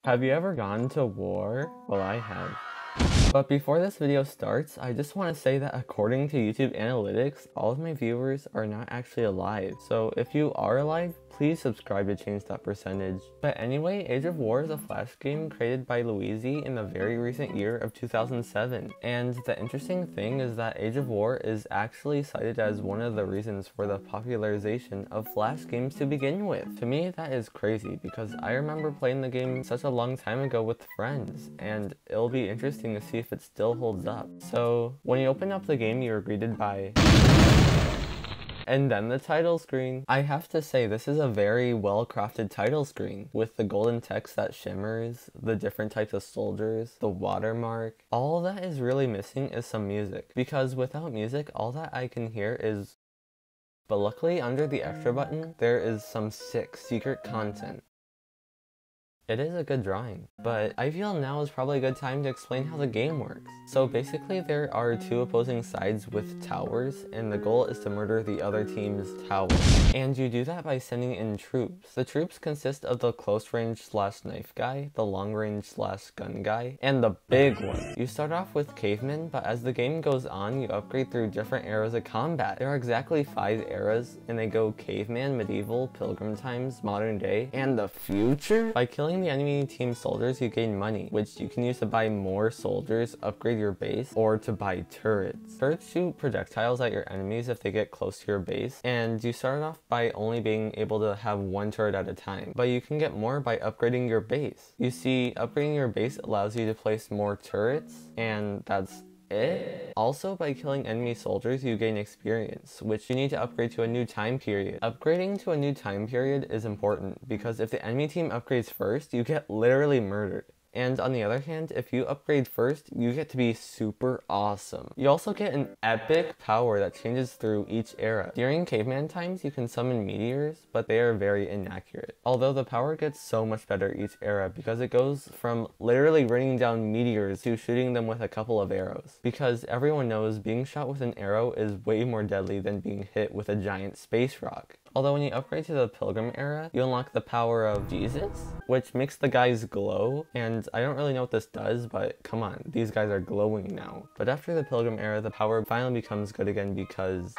Have you ever gone to war? Well, I have. But before this video starts, I just want to say that according to YouTube analytics, all of my viewers are not actually alive. So if you are alive, please subscribe to change that percentage. But anyway, Age of War is a Flash game created by Louisi in the very recent year of 2007. And the interesting thing is that Age of War is actually cited as one of the reasons for the popularization of Flash games to begin with. To me, that is crazy because I remember playing the game such a long time ago with friends, and it'll be interesting to see if it still holds up. So when you open up the game, you're greeted by and then the title screen. I have to say, this is a very well crafted title screen with the golden text that shimmers, the different types of soldiers, the watermark. All that is really missing is some music, because without music, all that I can hear is. But luckily, under the extra button, there is some sick secret content. It is a good drawing, but I feel now is probably a good time to explain how the game works. So basically there are two opposing sides with towers, and the goal is to murder the other team's tower. And you do that by sending in troops. The troops consist of the close range / knife guy, the long range / gun guy, and the big one. You start off with cavemen, but as the game goes on, you upgrade through different eras of combat. There are exactly 5 eras, and they go caveman, medieval, pilgrim times, modern day, and the future. By killing the enemy team soldiers, you gain money, which you can use to buy more soldiers, upgrade your base, or to buy turrets. Turrets shoot projectiles at your enemies if they get close to your base, and you start off by only being able to have 1 turret at a time, but you can get more by upgrading your base. You see, upgrading your base allows you to place more turrets, and that's it. Also, by killing enemy soldiers, you gain experience, which you need to upgrade to a new time period. Upgrading to a new time period is important because if the enemy team upgrades first, you get literally murdered. And on the other hand, if you upgrade first, you get to be super awesome. You also get an epic power that changes through each era. During caveman times, you can summon meteors, but they are very inaccurate. Although the power gets so much better each era because it goes from literally raining down meteors to shooting them with a couple of arrows. Because everyone knows being shot with an arrow is way more deadly than being hit with a giant space rock. Although when you upgrade to the Pilgrim era, you unlock the power of Jesus, which makes the guys glow, and I don't really know what this does, but come on, these guys are glowing now. But after the Pilgrim era, the power finally becomes good again because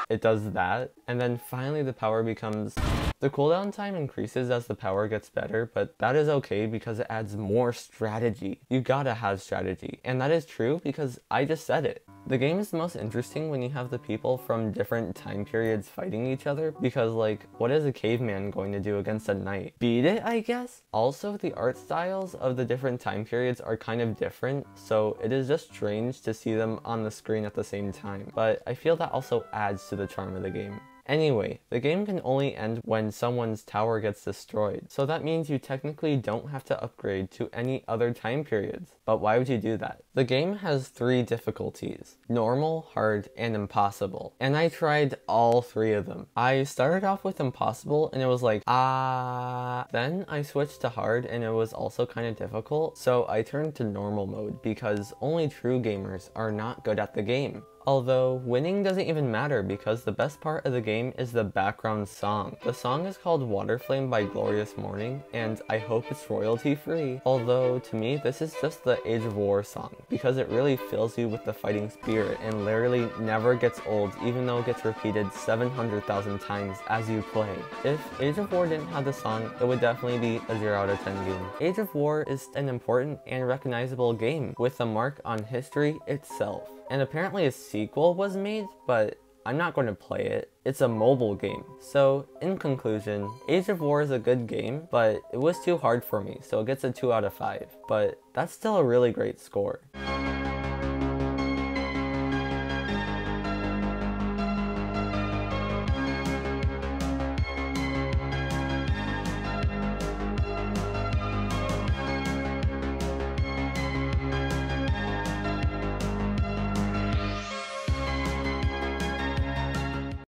it does that, and then finally the power becomes. The cooldown time increases as the power gets better, but that is okay because it adds more strategy. You gotta have strategy, and that is true because I just said it. The game is the most interesting when you have the people from different time periods fighting each other, because like, what is a caveman going to do against a knight? Beat it, I guess? Also, the art styles of the different time periods are kind of different, so it is just strange to see them on the screen at the same time, but I feel that also adds to the charm of the game. Anyway, the game can only end when someone's tower gets destroyed, so that means you technically don't have to upgrade to any other time periods. But why would you do that? The game has 3 difficulties: normal, hard, and impossible. And I tried all 3 of them. I started off with impossible and it was like, Then I switched to hard and it was also kind of difficult, so I turned to normal mode because only true gamers are not good at the game. Although, winning doesn't even matter because the best part of the game is the background song. The song is called Waterflame by Glorious Morning, and I hope it's royalty free. Although, to me, this is just the Age of War song, because it really fills you with the fighting spirit and literally never gets old, even though it gets repeated 700,000 times as you play. If Age of War didn't have the song, it would definitely be a 0 out of 10 game. Age of War is an important and recognizable game, with a mark on history itself. And apparently a sequel was made, but I'm not going to play it. It's a mobile game. So, in conclusion, Age of War is a good game, but it was too hard for me, so it gets a 2 out of 5. But that's still a really great score.